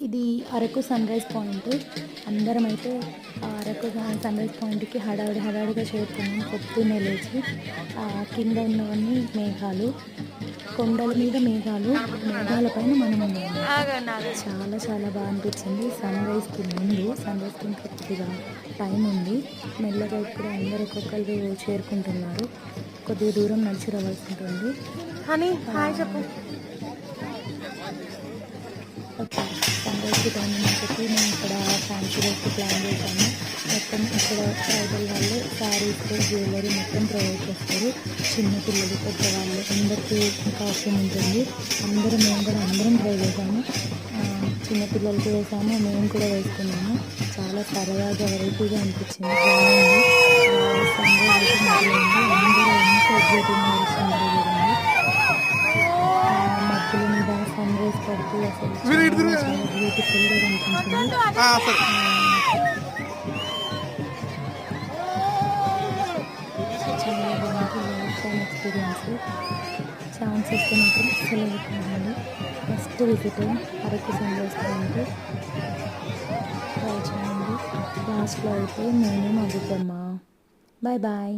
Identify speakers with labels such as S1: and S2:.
S1: ఇది Araku sunrise point. అందరం అయితే అరకు సన్ రైజ్ పాయింట్కి హడావిడిగా చేరుకున్నాం పొద్దున్నే లేచి. కింద ఉన్నవన్నీ మేఘాలు, కొండల మీద మేఘాలు, మేఘాల పైన మనం ఉన్నాము. చాలా చాలా బాగా అనిపించింది. సన్ రైజ్కి కొద్దిగా టైం ఉంది. మెల్లగా ఇప్పుడు అందరు ఒక్కొక్కరు చేరుకుంటున్నారు. కొద్దిగా దూరం నడిచి రావాల్సి ఉంటుంది.
S2: హనీ హాయ్ చెప్పు.
S1: సన్ రైజ్కి టైం అని చెప్పి మేము ఇక్కడ ఫ్యాన్సీ రైస్కి ప్లాన్ చేశాము. మొత్తం ఇక్కడ ట్రైబల్ వాళ్ళు శారీస్, జ్యువెలరీ మొత్తం ప్రొవైడ్ చేస్తారు. చిన్నపిల్లలు, పెద్దవాళ్ళు అందరికీ కాస్ట్యూమ్ ఉంటుంది. మేము కూడా అందరం ట్రై చేసాము. చిన్నపిల్లలకి వేసాము, మేము కూడా వేసుకున్నాము. చాలా సరదాగా వెరైటీగా అనిపించింది. బాగుంది. సన్ రైజ్ అయితే మొదలైంది. అందరూ ఎంత ఎగ్జైటింగ్ నడుస్తున్నారు చూడండి. మబ్బుల మీద సన్ రైజ్ పడుతూ అసలు చాలా బ్యూటిఫుల్గా కనిపించింది. చాలా బాగుంది. Life time experience. ఛాన్స్ వస్తే మాత్రం అసలు అవుతుందండి. First visit Araku sunrise point try చేయండి. లాస్ట్లో అయితే నేనేం అడుగుతామా. Bye bye.